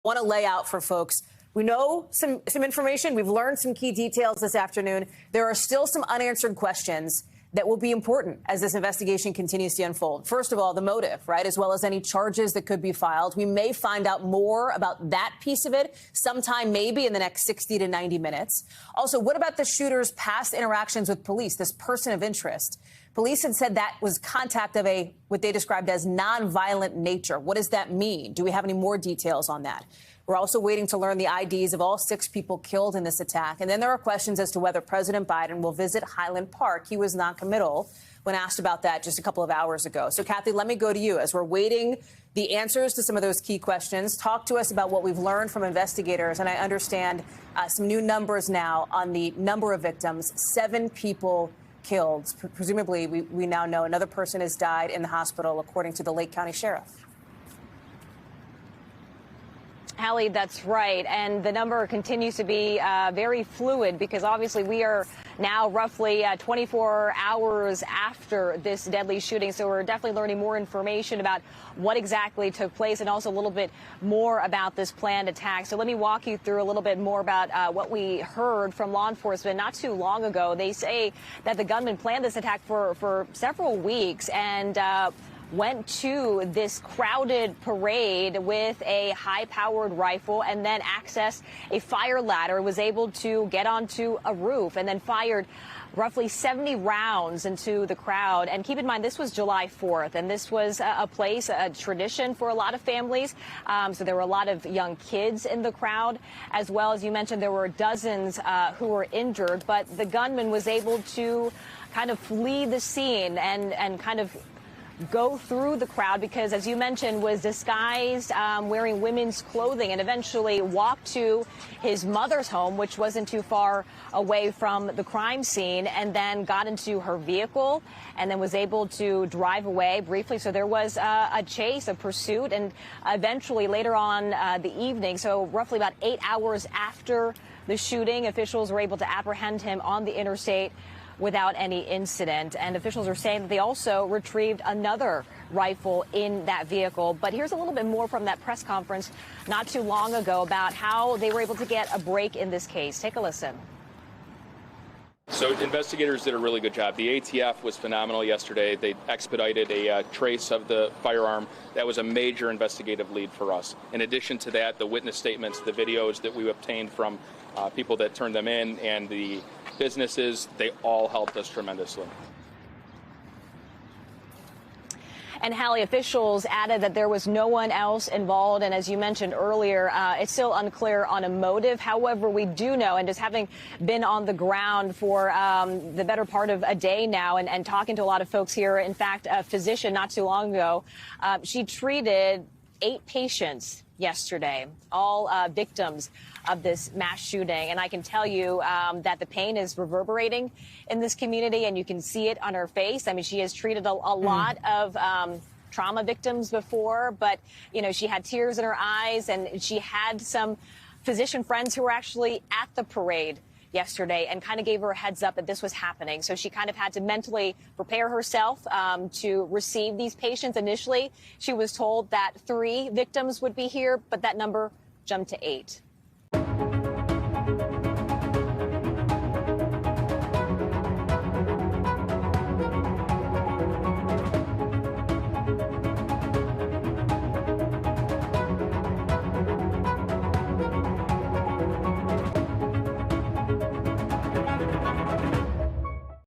Want to lay out for folks. We know some information. We've learned some key details this afternoon. There are still some unanswered questions that will be important as this investigation continues to unfold. First of all, the motive, right, as well as any charges that could be filed. We may find out more about that piece of it sometime maybe in the next 60 to 90 minutes. Also, what about the shooter's past interactions with police, this person of interest? Police had said that was contact of a what they described as nonviolent nature. What does that mean? Do we have any more details on that? We're also waiting to learn the IDs of all 6 people killed in this attack. And then there are questions as to whether President Biden will visit Highland Park. He was noncommittal when asked about that just a couple of hours ago. So, Kathy, let me go to you. As we're waiting the answers to some of those key questions, talk to us about what we've learned from investigators. And I understand some new numbers now on the number of victims, 7 people killed. Presumably, we now know another person has died in the hospital, according to the Lake County Sheriff. Hallie, that's right. And the number continues to be very fluid because obviously we are now roughly 24 hours after this deadly shooting. So we're definitely learning more information about what exactly took place and also a little bit more about this planned attack. So let me walk you through a little bit more about what we heard from law enforcement not too long ago. They say that the gunman planned this attack for several weeks and went to this crowded parade with a high-powered rifle and then accessed a fire ladder, was able to get onto a roof and then fired roughly 70 rounds into the crowd. And keep in mind, this was July 4th, and this was a tradition for a lot of families. So there were a lot of young kids in the crowd, as well as you mentioned, there were dozens who were injured. But the gunman was able to kind of flee the scene and kind of go through the crowd because, as you mentioned, was disguised wearing women's clothing and eventually walked to his mother's home, which wasn't too far away from the crime scene, and then got into her vehicle and then was able to drive away briefly. So there was a chase, a pursuit, and eventually later on the evening, so roughly about 8 hours after the shooting, officials were able to apprehend him on the interstate without any incident. And officials are saying that they also retrieved another rifle in that vehicle. But here's a little bit more from that press conference not too long ago about how they were able to get a break in this case. Take a listen. So investigators did a really good job. The ATF was phenomenal yesterday. They expedited a trace of the firearm. That was a major investigative lead for us. In addition to that, the witness statements, the videos that we obtained from people that turned them in, and the businesses, they all helped us tremendously. And Hallie, officials added that there was no one else involved. And as you mentioned earlier, it's still unclear on a motive. However, we do know, and just having been on the ground for the better part of a day now and talking to a lot of folks here, in fact, a physician not too long ago, she treated 8 patients yesterday, all victims of this mass shooting. And I can tell you that the pain is reverberating in this community, and you can see it on her face. I mean, she has treated a lot of trauma victims before, but, you know, she had tears in her eyes, and she had some physician friends who were actually at the parade yesterday and kind of gave her a heads up that this was happening. So she kind of had to mentally prepare herself to receive these patients. Initially, she was told that 3 victims would be here, but that number jumped to 8.